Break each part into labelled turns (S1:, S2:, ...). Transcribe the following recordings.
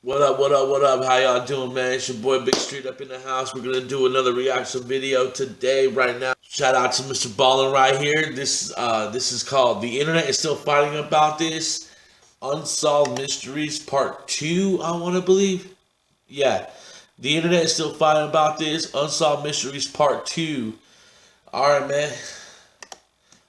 S1: What up, what up, what up? How y'all doing, man? It's your boy Big Street up in the house. We're gonna do another reaction video today, right now. Shout out to Mr. Ballen right here. This is called The Internet is Still Fighting About This. Unsolved Mysteries Part 2, I wanna believe. Yeah. The Internet is Still Fighting About This. Unsolved Mysteries Part 2. Alright, man.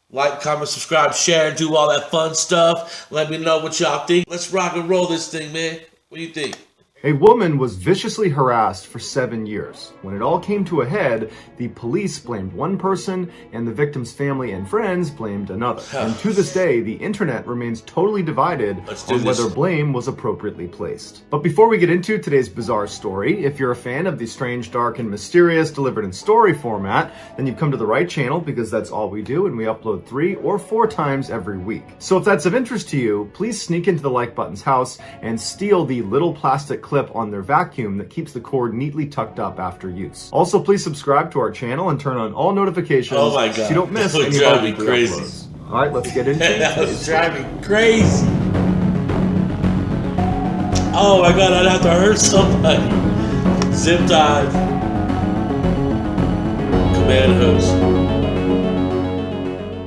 S1: Like, comment, subscribe, share, do all that fun stuff. Let me know what y'all think. Let's rock and roll this thing, man. What do you think?
S2: A woman was viciously harassed for 7 years. When it all came to a head, the police blamed one person and the victim's family and friends blamed another. And to this day, the internet remains totally divided on whether blame was appropriately placed. But before we get into today's bizarre story, if you're a fan of the strange, dark, and mysterious delivered in story format, then you've come to the right channel because that's all we do, and we upload 3 or 4 times every week. So if that's of interest to you, please sneak into the like button's house and steal the little plastic clip on their vacuum that keeps the cord neatly tucked up after use. Also, please subscribe to our channel and turn on all notifications
S1: oh my God.
S2: so you don't miss any of our weekly uploads. All right, let's get into it.
S1: That was driving me crazy. Oh my God, I'd have to hurt somebody. Zip ties. Command hooks.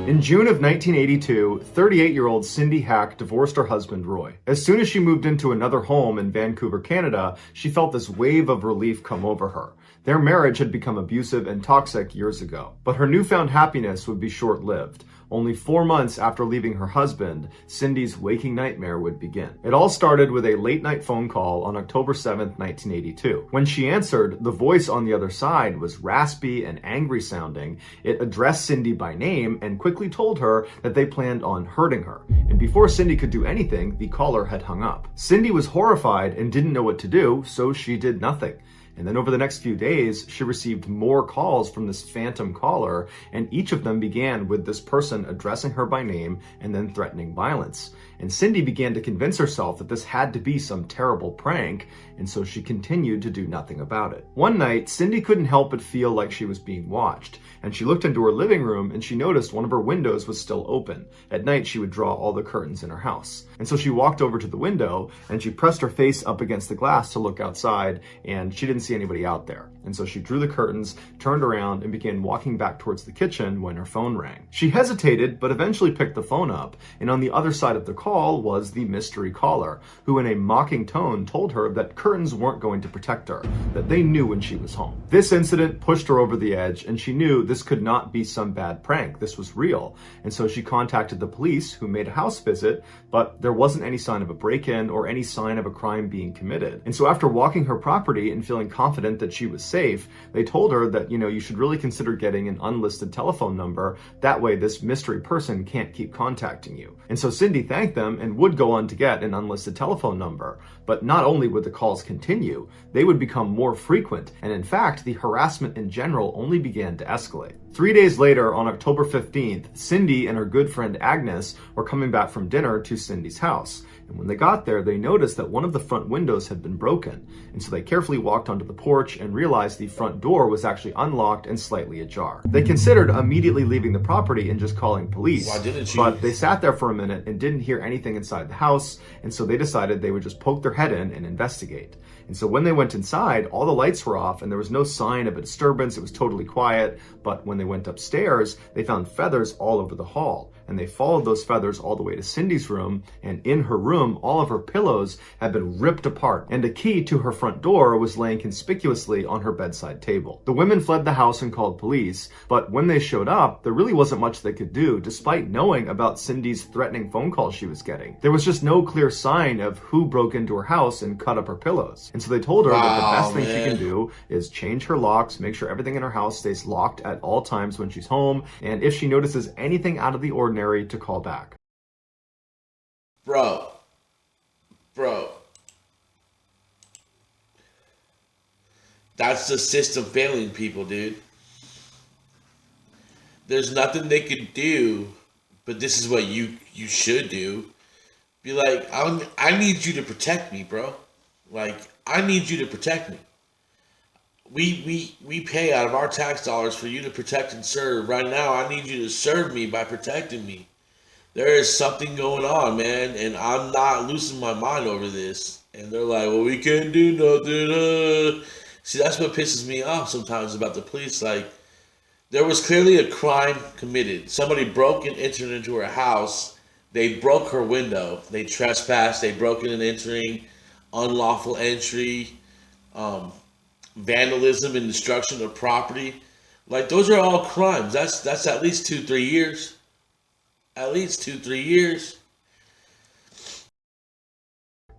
S2: In June of 1982, 38-year-old Cindy Hack divorced her husband, Roy. As soon as she moved into another home in Vancouver, Canada, she felt this wave of relief come over her. Their marriage had become abusive and toxic years ago, but her newfound happiness would be short-lived. Only 4 months after leaving her husband, Cindy's waking nightmare would begin. It all started with a late-night phone call on October 7th, 1982. When she answered, the voice on the other side was raspy and angry-sounding. It addressed Cindy by name and quickly told her that they planned on hurting her. And before Cindy could do anything, the caller had hung up. Cindy was horrified and didn't know what to do, so she did nothing. And then over the next few days, she received more calls from this phantom caller, and each of them began with this person addressing her by name and then threatening violence. And Cindy began to convince herself that this had to be some terrible prank, and so she continued to do nothing about it. One night, Cindy couldn't help but feel like she was being watched, and she looked into her living room and she noticed one of her windows was still open. At night, she would draw all the curtains in her house. And so she walked over to the window and she pressed her face up against the glass to look outside, and she didn't see anybody out there. And so she drew the curtains, turned around, and began walking back towards the kitchen when her phone rang. She hesitated, but eventually picked the phone up, and on the other side of the call was the mystery caller, who in a mocking tone told her that curtains weren't going to protect her, that they knew when she was home. This incident pushed her over the edge, and she knew this could not be some bad prank. This was real. And so she contacted the police, who made a house visit, but there wasn't any sign of a break-in or any sign of a crime being committed. And so after walking her property and feeling confident that she was safe, they told her that, you should really consider getting an unlisted telephone number. That way this mystery person can't keep contacting you. And so Cindy thanked them and would go on to get an unlisted telephone number. But not only would the calls continue, they would become more frequent. And in fact, the harassment in general only began to escalate. 3 days later, on October 15th, Cindy and her good friend Agnes were coming back from dinner to Cindy's house. And when they got there, they noticed that one of the front windows had been broken. And so they carefully walked onto the porch and realized the front door was actually unlocked and slightly ajar. They considered immediately leaving the property and just calling police.
S1: Why didn't you?
S2: But they sat there for a minute and didn't hear anything inside the house, and so they decided they would just poke their head in and investigate. And so when they went inside, all the lights were off and there was no sign of a disturbance. It was totally quiet. But when they went upstairs, they found feathers all over the hall. And they followed those feathers all the way to Cindy's room. And in her room, all of her pillows had been ripped apart. And a key to her front door was laying conspicuously on her bedside table. The women fled the house and called police. But when they showed up, there really wasn't much they could do, despite knowing about Cindy's threatening phone calls she was getting. There was just no clear sign of who broke into her house and cut up her pillows. And so they told her that the best thing she can do is change her locks, make sure everything in her house stays locked at all times when she's home, and if she notices anything out of the ordinary, to call back.
S1: Bro. That's the system failing people, dude. There's nothing they could do, but this is what you should do. Be like, I need you to protect me, bro. Like, I need you to protect me. We pay out of our tax dollars for you to protect and serve. Right now, I need you to serve me by protecting me. There is something going on, man, and I'm not losing my mind over this. And they're like, well, we can't do nothing. See, that's what pisses me off sometimes about the police. Like, there was clearly a crime committed. Somebody broke and entered into her house. They broke her window. They trespassed. They broke in and entering, unlawful entry, um, vandalism and destruction of property. Like, those are all crimes. That's at least 2-3 years. At least 2-3 years.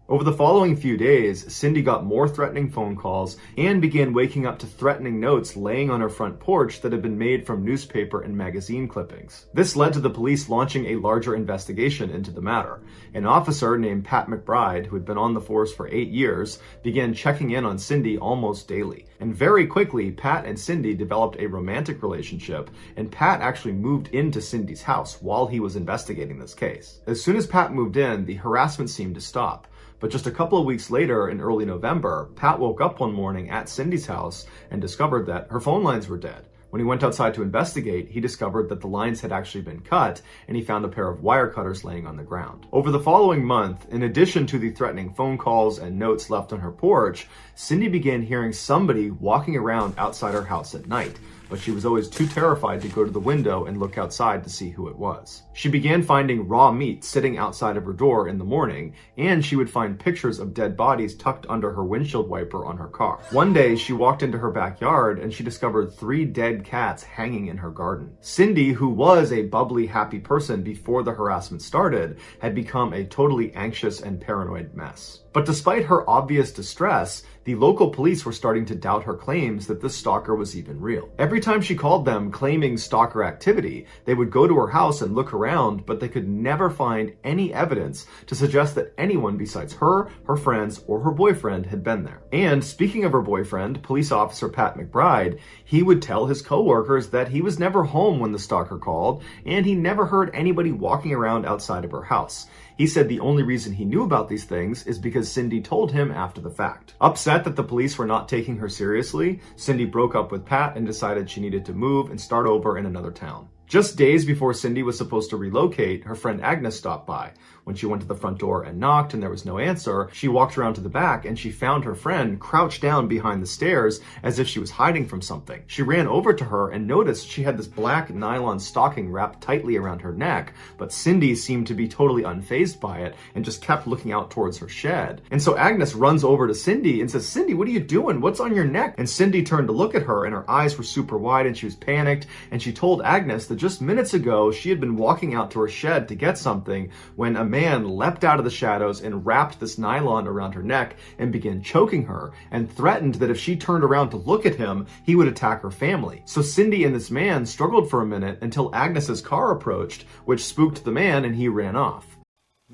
S2: Over the following few days, Cindy got more threatening phone calls and began waking up to threatening notes laying on her front porch that had been made from newspaper and magazine clippings. This led to the police launching a larger investigation into the matter. An officer named Pat McBride, who had been on the force for 8 years, began checking in on Cindy almost daily. And very quickly, Pat and Cindy developed a romantic relationship, and Pat actually moved into Cindy's house while he was investigating this case. As soon as Pat moved in, the harassment seemed to stop. But just a couple of weeks later, in early November, Pat woke up one morning at Cindy's house and discovered that her phone lines were dead. When he went outside to investigate, he discovered that the lines had actually been cut, and he found a pair of wire cutters laying on the ground. Over the following month, in addition to the threatening phone calls and notes left on her porch, Cindy began hearing somebody walking around outside her house at night, but she was always too terrified to go to the window and look outside to see who it was. She began finding raw meat sitting outside of her door in the morning, and she would find pictures of dead bodies tucked under her windshield wiper on her car. One day, she walked into her backyard and she discovered 3 dead cats hanging in her garden. Cindy, who was a bubbly, happy person before the harassment started, had become a totally anxious and paranoid mess. But despite her obvious distress, the local police were starting to doubt her claims that this stalker was even real. Every time she called them claiming stalker activity, they would go to her house and look around, but they could never find any evidence to suggest that anyone besides her, her friends, or her boyfriend had been there. And speaking of her boyfriend, police officer Pat McBride, he would tell his coworkers that he was never home when the stalker called, and he never heard anybody walking around outside of her house. He said the only reason he knew about these things is because Cindy told him after the fact. Upset that the police were not taking her seriously, Cindy broke up with Pat and decided she needed to move and start over in another town. Just days before Cindy was supposed to relocate, her friend Agnes stopped by. When she went to the front door and knocked and there was no answer, she walked around to the back and she found her friend crouched down behind the stairs as if she was hiding from something. She ran over to her and noticed she had this black nylon stocking wrapped tightly around her neck, but Cindy seemed to be totally unfazed by it and just kept looking out towards her shed. And so Agnes runs over to Cindy and says, "Cindy, what are you doing? What's on your neck?" And Cindy turned to look at her and her eyes were super wide and she was panicked, and she told Agnes that just minutes ago she had been walking out to her shed to get something when a man leapt out of the shadows and wrapped this nylon around her neck and began choking her and threatened that if she turned around to look at him, he would attack her family. So Cindy and this man struggled for a minute until Agnes's car approached, which spooked the man and he ran off.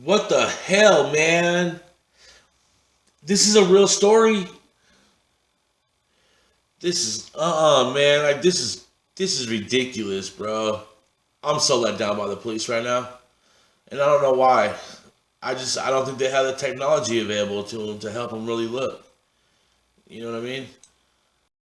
S1: What the hell, man? This is a real story? This is, man, like, this is ridiculous, bro. I'm so let down by the police right now. And I don't know why. I don't think they have the technology available to them to help them really look. You know what I mean?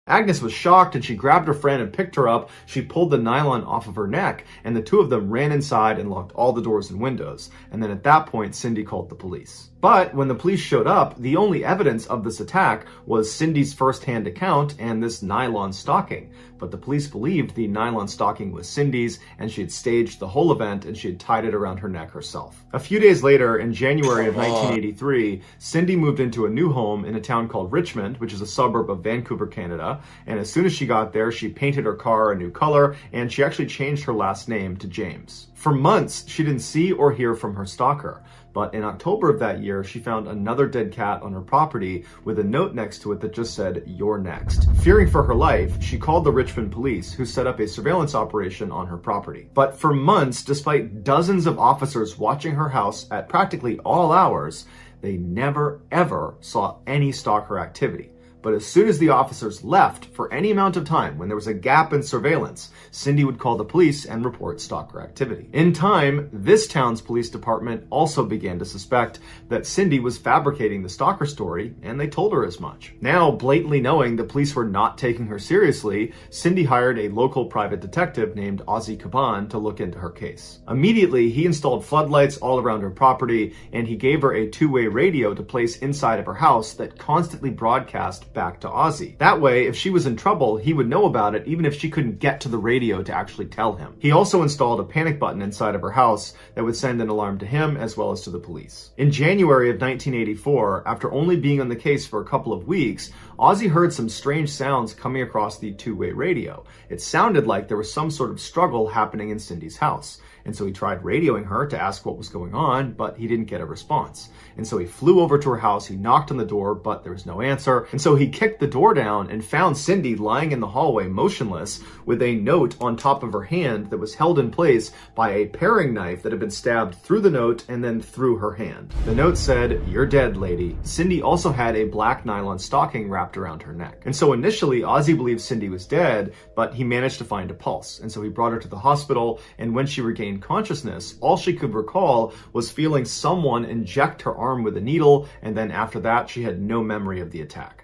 S2: Agnes was shocked and she grabbed her friend and picked her up. She pulled the nylon off of her neck and the two of them ran inside and locked all the doors and windows. And then at that point, Cindy called the police. But when the police showed up, the only evidence of this attack was Cindy's first-hand account and this nylon stocking. But the police believed the nylon stocking was Cindy's and she had staged the whole event and she had tied it around her neck herself. A few days later, in January of 1983, Cindy moved into a new home in a town called Richmond, which is a suburb of Vancouver, Canada. And as soon as she got there, she painted her car a new color and she actually changed her last name to James. For months, she didn't see or hear from her stalker. But in October of that year, she found another dead cat on her property with a note next to it that just said, "You're next." Fearing for her life, she called the Richmond police, who set up a surveillance operation on her property. But for months, despite dozens of officers watching her house at practically all hours, they never ever saw any stalker activity. But as soon as the officers left for any amount of time, when there was a gap in surveillance, Cindy would call the police and report stalker activity. In time, this town's police department also began to suspect that Cindy was fabricating the stalker story, and they told her as much. Now, blatantly knowing the police were not taking her seriously, Cindy hired a local private detective named L.V.K to look into her case. Immediately, he installed floodlights all around her property, and he gave her a two-way radio to place inside of her house that constantly broadcast back to Ozzy. That way, if she was in trouble, he would know about it even if she couldn't get to the radio to actually tell him. He also installed a panic button inside of her house that would send an alarm to him as well as to the police. In January of 1984, after only being on the case for a couple of weeks, Ozzy heard some strange sounds coming across the two-way radio. It sounded like there was some sort of struggle happening in Cindy's house. And so he tried radioing her to ask what was going on, but he didn't get a response. And so he flew over to her house, he knocked on the door, but there was no answer. And so he kicked the door down and found Cindy lying in the hallway motionless with a note on top of her hand that was held in place by a paring knife that had been stabbed through the note and then through her hand. The note said, "You're dead, lady." Cindy also had a black nylon stocking wrapped around her neck. And so initially, Ozzy believed Cindy was dead, but he managed to find a pulse. And so he brought her to the hospital, and when she regained consciousness, all she could recall was feeling someone inject her arm with a needle, and then after that, she had no memory of the attack.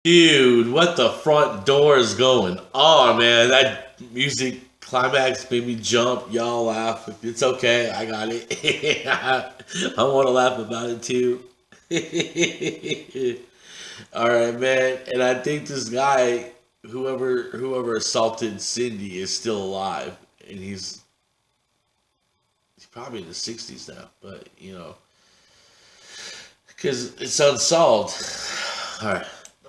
S1: Dude, what the front door is going on, man? That music climax made me jump. Y'all laugh. It's okay. I got it. I want to laugh about it too. All right, man. And I think this guy, whoever assaulted Cindy, is still alive. And he's probably in the 60s now, but because it's unsolved. All right.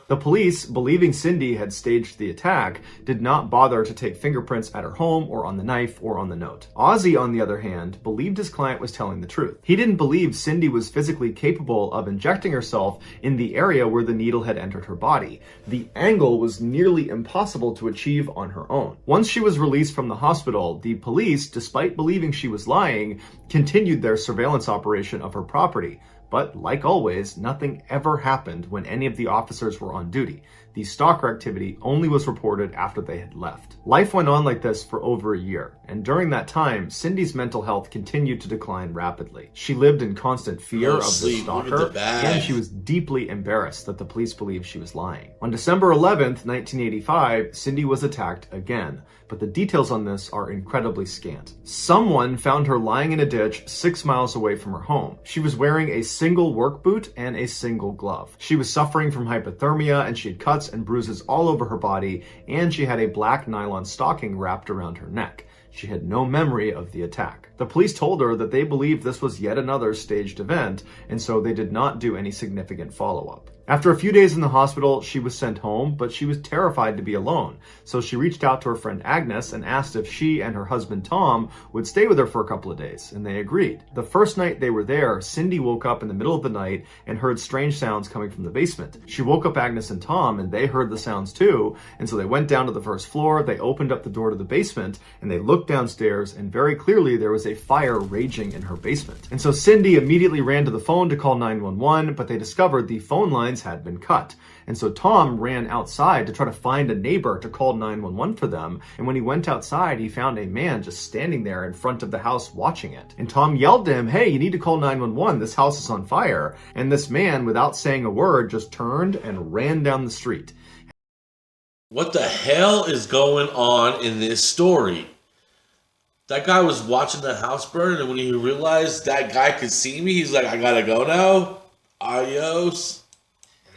S2: The police, believing Cindy had staged the attack, did not bother to take fingerprints at her home or on the knife or on the note. Ozzy, on the other hand, believed his client was telling the truth. He didn't believe Cindy was physically capable of injecting herself in the area where the needle had entered her body. The angle was nearly impossible to achieve on her own. Once she was released from the hospital, the police, despite believing she was lying, continued their surveillance operation of her property. But like always, nothing ever happened when any of the officers were on duty. The stalker activity only was reported after they had left. Life went on like this for over a year, and during that time, Cindy's mental health continued to decline rapidly. She lived in constant fear of the stalker, and she was deeply embarrassed that the police believed she was lying. On December 11th, 1985, Cindy was attacked again, but the details on this are incredibly scant. Someone found her lying in a ditch 6 miles away from her home. She was wearing a single work boot and a single glove. She was suffering from hypothermia, and she had cuts and bruises all over her body, and she had a black nylon stocking wrapped around her neck. She had no memory of the attack. The police told her that they believed this was yet another staged event, and so they did not do any significant follow-up. After a few days in the hospital, she was sent home, but she was terrified to be alone. So she reached out to her friend Agnes and asked if she and her husband Tom would stay with her for a couple of days, and they agreed. The first night they were there, Cindy woke up in the middle of the night and heard strange sounds coming from the basement. She woke up Agnes and Tom, and they heard the sounds too, and so they went down to the first floor, they opened up the door to the basement, and they looked downstairs, and very clearly there was a fire raging in her basement. And so Cindy immediately ran to the phone to call 911, but they discovered the phone lines had been cut. And so Tom ran outside to try to find a neighbor to call 911 for them. And when he went outside, he found a man just standing there in front of the house watching it. And Tom yelled to him, "Hey, you need to call 911. This house is on fire." And this man, without saying a word, just turned and ran down the street.
S1: What the hell is going on in this story? That guy was watching the house burn, and when he realized that guy could see me, he's like, "I gotta go now. Adios."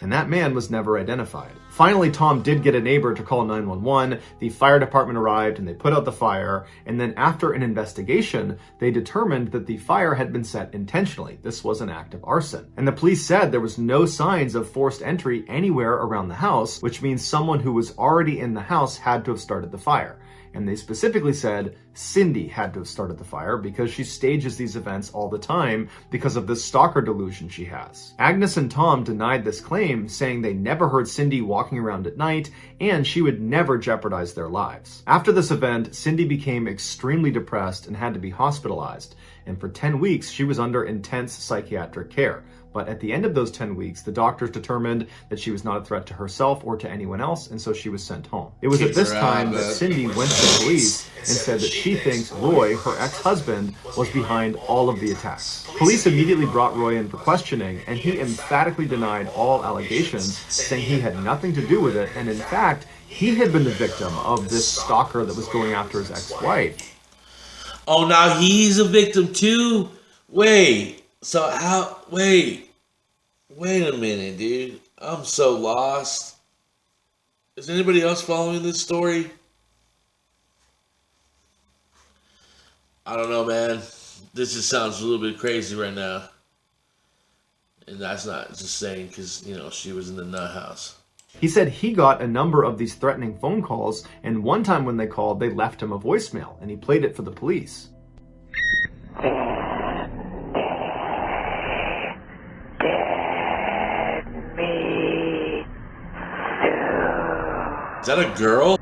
S2: And that man was never identified. Finally, Tom did get a neighbor to call 911. The fire department arrived and they put out the fire. And then after an investigation, they determined that the fire had been set intentionally. This was an act of arson. And the police said there was no signs of forced entry anywhere around the house, which means someone who was already in the house had to have started the fire. And they specifically said Cindy had to have started the fire because she stages these events all the time because of this stalker delusion she has. Agnes and Tom denied this claim, saying they never heard Cindy walking around at night and she would never jeopardize their lives. After this event, Cindy became extremely depressed and had to be hospitalized. And for 10 weeks, she was under intense psychiatric care. But at the end of those 10 weeks, the doctors determined that she was not a threat to herself or to anyone else, and so she was sent home. It was at this time that Cindy went to the police and said that she thinks Roy, her ex-husband, was behind all of the attacks. Police immediately brought Roy in for questioning, and he emphatically denied all allegations, saying he had nothing to do with it, and in fact, he had been the victim of this stalker that was going after his ex-wife.
S1: Oh, now he's a victim too? Wait, so how, wait a minute, dude. I'm so lost. Is anybody else following this story? I don't know, man. This just sounds a little bit crazy right now. And that's not just saying because, you know, she was in the nut house.
S2: He said he got a number of these threatening phone calls, and one time when they called, they left him a voicemail, and he played it for the police.
S1: Is that a girl?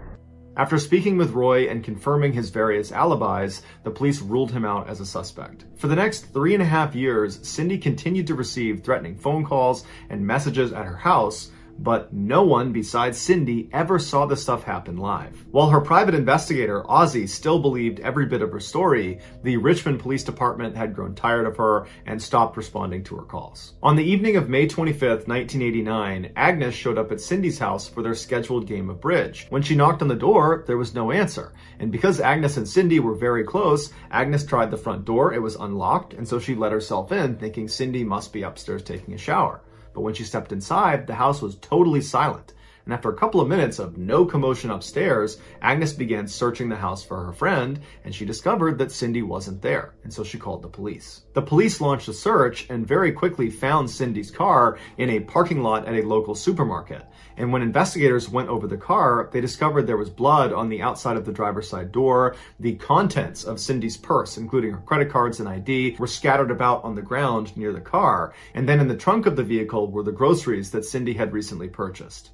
S2: After speaking with Roy and confirming his various alibis, the police ruled him out as a suspect. For the next 3.5 years, Cindy continued to receive threatening phone calls and messages at her house, but no one besides Cindy ever saw this stuff happen live. While her private investigator, Ozzy, still believed every bit of her story, the Richmond Police Department had grown tired of her and stopped responding to her calls. On the evening of May 25th, 1989, Agnes showed up at Cindy's house for their scheduled game of bridge. When she knocked on the door, there was no answer. And because Agnes and Cindy were very close, Agnes tried the front door, it was unlocked, and so she let herself in, thinking Cindy must be upstairs taking a shower. But when she stepped inside, the house was totally silent. And after a couple of minutes of no commotion upstairs, Agnes began searching the house for her friend, and she discovered that Cindy wasn't there, and so she called the police. The police launched a search and very quickly found Cindy's car in a parking lot at a local supermarket. And when investigators went over the car, they discovered there was blood on the outside of the driver's side door. The contents of Cindy's purse, including her credit cards and ID, were scattered about on the ground near the car. And then in the trunk of the vehicle were the groceries that Cindy had recently purchased.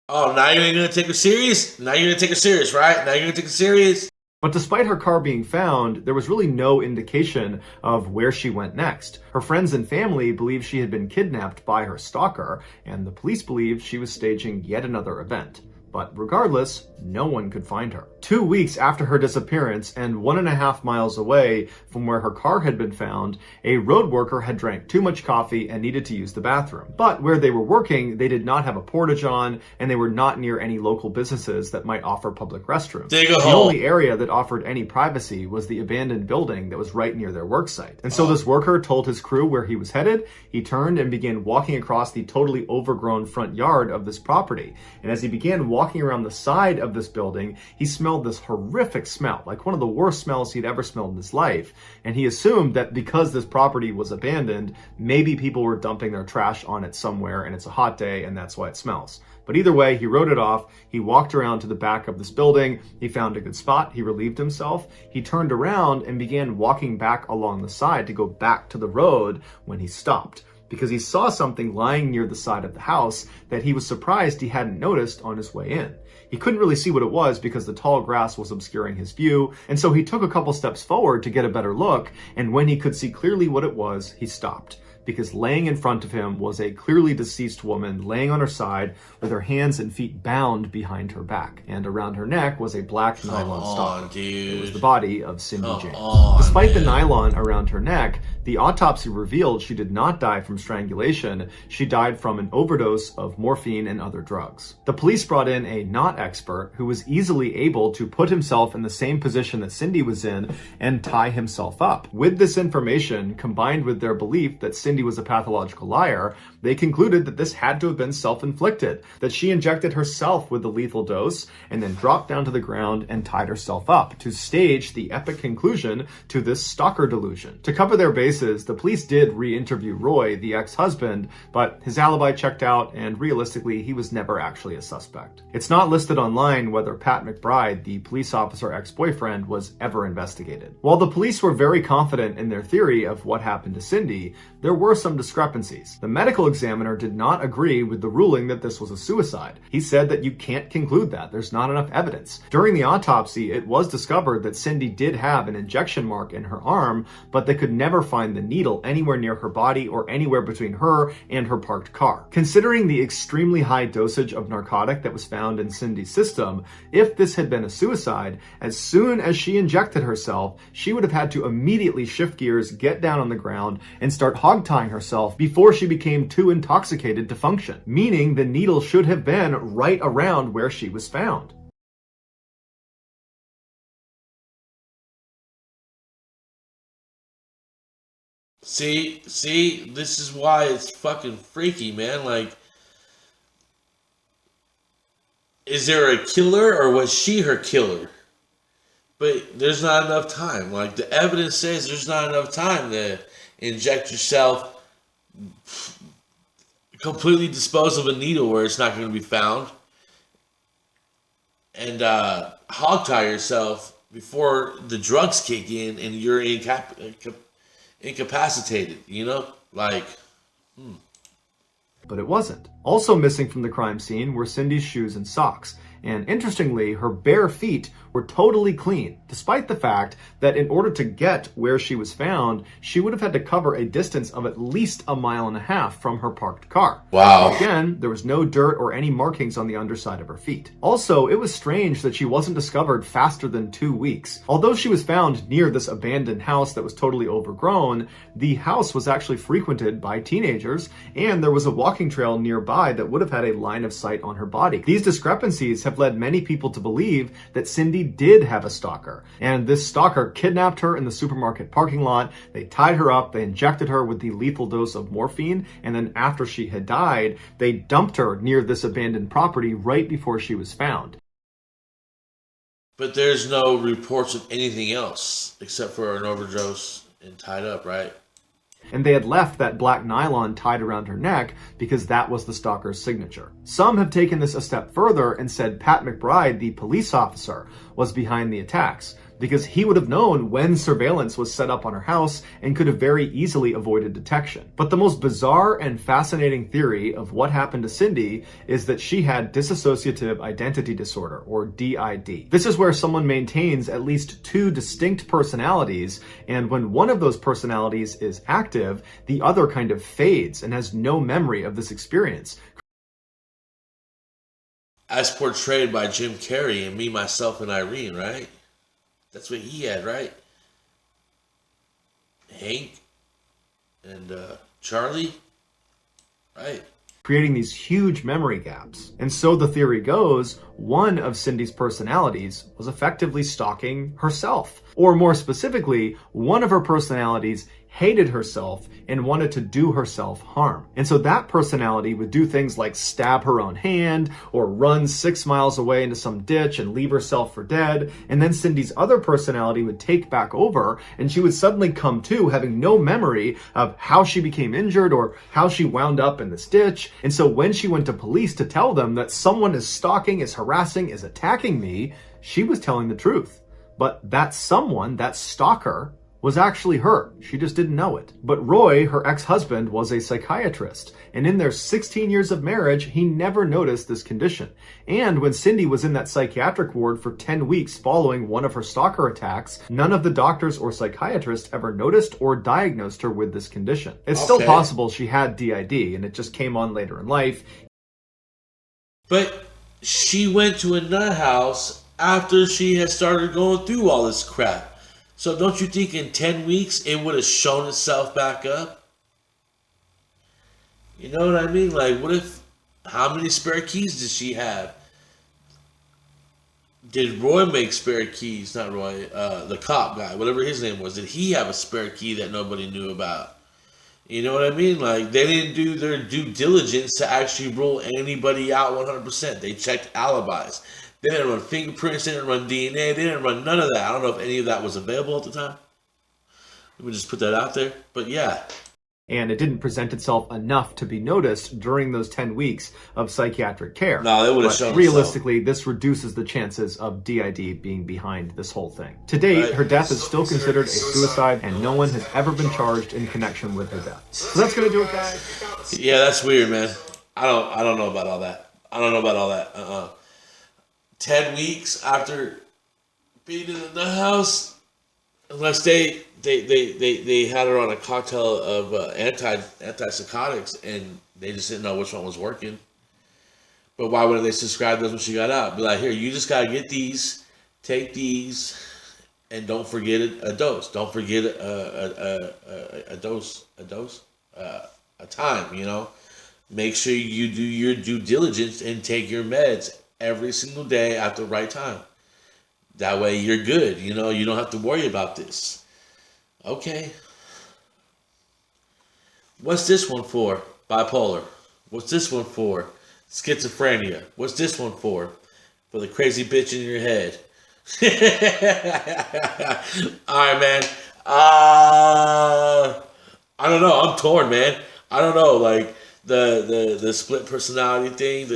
S1: Oh, now you're going to take her serious? Now you're going to take her serious, right? Now you're going to take her serious?
S2: But despite her car being found, there was really no indication of where she went next. Her friends and family believed she had been kidnapped by her stalker, and the police believed she was staging yet another event. But regardless, no one could find her. 2 weeks after her disappearance and 1.5 miles away from where her car had been found, a road worker had drank too much coffee and needed to use the bathroom. But where they were working, they did not have a portage on, and they were not near any local businesses that might offer public restrooms. The only area that offered any privacy was the abandoned building that was right near their work site. And so this worker told his crew where he was headed. He turned and began walking across the totally overgrown front yard of this property. And as he began walking around the side of this building, he smelled this horrific smell, like one of the worst smells he'd ever smelled in his life. And he assumed that because this property was abandoned, maybe people were dumping their trash on it somewhere and it's a hot day and that's why it smells. But either way, he wrote it off. He walked around to the back of this building. He found a good spot. He relieved himself. He turned around and began walking back along the side to go back to the road when he stopped, because he saw something lying near the side of the house that he was surprised he hadn't noticed on his way in. He couldn't really see what it was because the tall grass was obscuring his view, and so he took a couple steps forward to get a better look, and when he could see clearly what it was, he stopped. Because laying in front of him was a clearly deceased woman laying on her side with her hands and feet bound behind her back. And around her neck was a black nylon stocking. It was the body of Cindy James. Despite the nylon around her neck, the autopsy revealed she did not die from strangulation. She died from an overdose of morphine and other drugs. The police brought in a not expert who was easily able to put himself in the same position that Cindy was in and tie himself up. With this information, combined with their belief that Cindy was a pathological liar, they concluded that this had to have been self-inflicted, that she injected herself with the lethal dose and then dropped down to the ground and tied herself up to stage the epic conclusion to this stalker delusion. To cover their bases, the police did re-interview Roy, the ex-husband, but his alibi checked out and realistically, he was never actually a suspect. It's not listed online whether Pat McBride, the police officer ex-boyfriend, was ever investigated. While the police were very confident in their theory of what happened to Cindy, there were some discrepancies. The medical examiner did not agree with the ruling that this was a suicide. He said that you can't conclude that. There's not enough evidence. During the autopsy, it was discovered that Cindy did have an injection mark in her arm, but they could never find find the needle anywhere near her body or anywhere between her and her parked car. Considering the extremely high dosage of narcotic that was found in Cindy's system, if this had been a suicide, as soon as she injected herself, she would have had to immediately shift gears, get down on the ground, and start hog-tying herself before she became too intoxicated to function, meaning the needle should have been right around where she was found.
S1: See, this is why it's fucking freaky, man. Like, is there a killer or was she her killer? But there's not enough time. Like, the evidence says there's not enough time to inject yourself, completely dispose of a needle where it's not going to be found, and hog tie yourself before the drugs kick in and you're incapacitated, you know? Like,
S2: But it wasn't. Also missing from the crime scene were Cindy's shoes and socks. And interestingly, her bare feet were totally clean, despite the fact that in order to get where she was found, she would have had to cover a distance of at least 1.5 miles from her parked car.
S1: wow.
S2: Again, there was no dirt or any markings on the underside of her feet. Also, it was strange that she wasn't discovered faster than 2 weeks. Although she was found near this abandoned house that was totally overgrown, the house was actually frequented by teenagers, and there was a walking trail nearby that would have had a line of sight on her body. These discrepancies have led many people to believe that Cindy did have a stalker, and this stalker kidnapped her in the supermarket parking lot. They tied her up, they injected her with the lethal dose of morphine, and then after she had died, they dumped her near this abandoned property right before she was found.
S1: But there's no reports of anything else except for an overdose and tied up, right?
S2: And they had left that black nylon tied around her neck because that was the stalker's signature. Some have taken this a step further and said Pat McBride, the police officer, was behind the attacks, because he would have known when surveillance was set up on her house and could have very easily avoided detection. But the most bizarre and fascinating theory of what happened to Cindy is that she had dissociative identity disorder, or DID. This is where someone maintains at least 2 distinct personalities, and when one of those personalities is active, the other kind of fades and has no memory of this experience.
S1: As portrayed by Jim Carrey in Me, Myself, and Irene, right? That's what he had, right? Hank and Charlie, right?
S2: Creating these huge memory gaps. And so the theory goes, one of Cindy's personalities was effectively stalking herself. Or more specifically, one of her personalities hated herself and wanted to do herself harm. And so that personality would do things like stab her own hand or run 6 miles away into some ditch and leave herself for dead. And then Cindy's other personality would take back over, and she would suddenly come to having no memory of how she became injured or how she wound up in this ditch. And so when she went to police to tell them that someone is stalking, is harassing, is attacking me, she was telling the truth. But that someone, that stalker, was actually her. She just didn't know it. But Roy, her ex-husband, was a psychiatrist, and in their 16 years of marriage, he never noticed this condition. And when Cindy was in that psychiatric ward for 10 weeks following one of her stalker attacks, none of the doctors or psychiatrists ever noticed or diagnosed her with this condition. It's still possible she had DID, and it just came on later in life.
S1: But she went to a nut house after she had started going through all this crap. So don't you think in 10 weeks it would have shown itself back up? You know what I mean? Like, what if, how many spare keys did she have? Did Roy make spare keys? Not Roy, the cop guy, whatever his name was. Did he have a spare key that nobody knew about? You know what I mean? Like, they didn't do their due diligence to actually rule anybody out 100%. They checked alibis. They didn't run fingerprints, they didn't run DNA, they didn't run none of that. I don't know if any of that was available at the time. Let me just put that out there. But yeah.
S2: And it didn't present itself enough to be noticed during those 10 weeks of psychiatric care.
S1: No, it would have shown
S2: realistically, this reduces the chances of DID being behind this whole thing. To date, her death is still considered a suicide, and no one has ever been charged in connection with her death. So that's gonna do it, guys.
S1: Yeah, that's weird, man. I don't know about all that. I don't know about all that. 10 weeks after being in the house, unless they had her on a cocktail of antipsychotics and they just didn't know which one was working. But why wouldn't they subscribe those when she got out? Be like, here, you just gotta get these, take these, and don't forget a dose. Don't forget a time. You know, make sure you do your due diligence and take your meds every single day at the right time. That way you're good. You know, you don't have to worry about this. Okay. What's this one for? Bipolar. What's this one for? Schizophrenia. What's this one for? For the crazy bitch in your head. Alright, man. I don't know. I'm torn, man. I don't know. Like the split personality thing,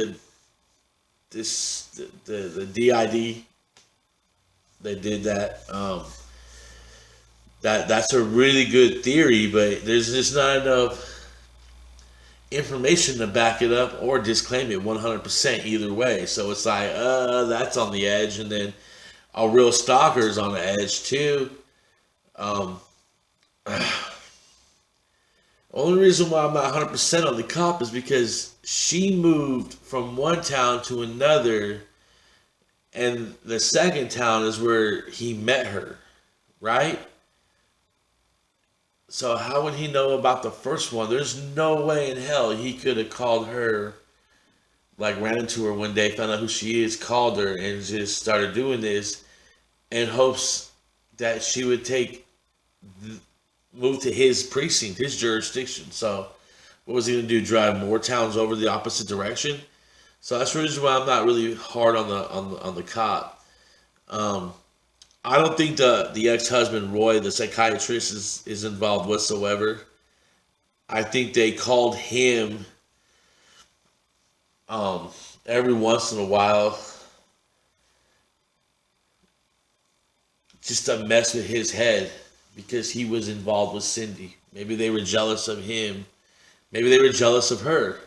S1: the DID, they did that. That's a really good theory, but there's just not enough information to back it up or disclaim it 100% either way. So it's like, that's on the edge, and then a real stalker's on the edge too. Only reason why I'm not 100% on the cop is because she moved from one town to another, and the second town is where he met her, right? So how would he know about the first one? There's no way in hell he could have called her, like ran into her one day, found out who she is, called her, and just started doing this in hopes that she would move to his precinct, his jurisdiction. So what was he going to do? Drive more towns over the opposite direction? So that's the reason why I'm not really hard on the cop. I don't think the ex-husband Roy, the psychiatrist, is involved whatsoever. I think they called him every once in a while just to mess with his head because he was involved with Cindy. Maybe they were jealous of him. Maybe they were jealous of her.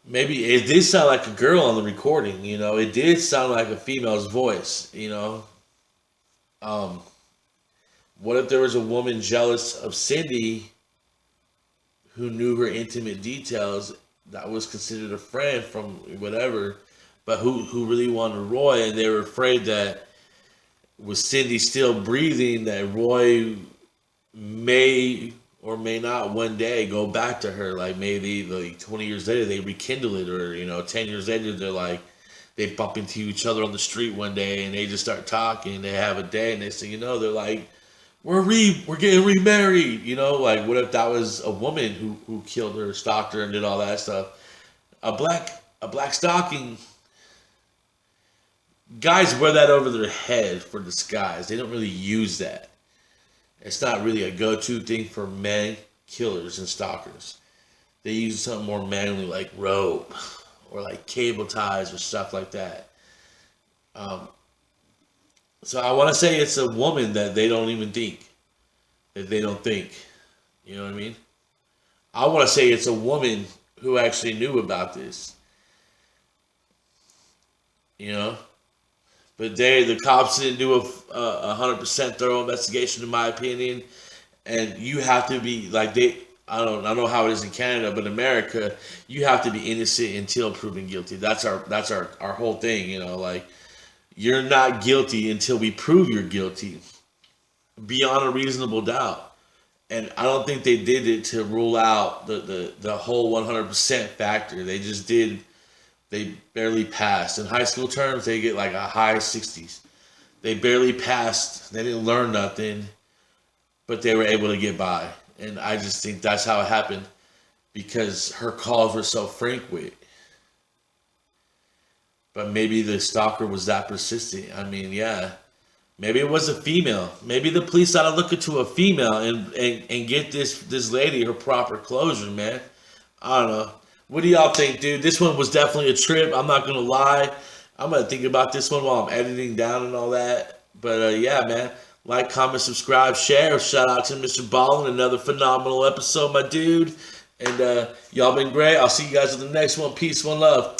S1: Maybe it did sound like a girl on the recording, you know. It did sound like a female's voice, you know. What if there was a woman jealous of Cindy who knew her intimate details that was considered a friend from whatever, but who really wanted Roy, and they were afraid that with Cindy still breathing, that Roy may or may not one day go back to her. Like maybe like 20 years later they rekindle it, or 10 years later they're like they bump into each other on the street one day and they just start talking. They have a day and they say, they're like, we're getting remarried. Like what if that was a woman who killed her, stalked her, and did all that stuff? A black stalking. Guys wear that over their head for disguise. They don't really use that. It's not really a go-to thing for men killers and stalkers. They use something more manly like rope or like cable ties or stuff like that. So I want to say it's a woman that they don't even think. That they don't think. You know what I mean? I want to say it's a woman who actually knew about this. But the cops didn't do a 100% thorough investigation, in my opinion. And you have to be like I don't know how it is in Canada, but in America, you have to be innocent until proven guilty. That's our whole thing. Like you're not guilty until we prove you're guilty beyond a reasonable doubt. And I don't think they did it to rule out the whole 100% factor. They just did. They barely passed. In high school terms, they get like a high 60s. They barely passed. They didn't learn nothing, but they were able to get by. And I just think that's how it happened because her calls were so frequent. But maybe the stalker was that persistent. I mean, yeah. Maybe it was a female. Maybe the police ought to look into a female and get this lady her proper closure, man. I don't know. What do y'all think, dude? This one was definitely a trip. I'm not going to lie. I'm going to think about this one while I'm editing down and all that. But, yeah, man. Like, comment, subscribe, share. Shout out to Mr. Ballen. Another phenomenal episode, my dude. And y'all been great. I'll see you guys in the next one. Peace, one love.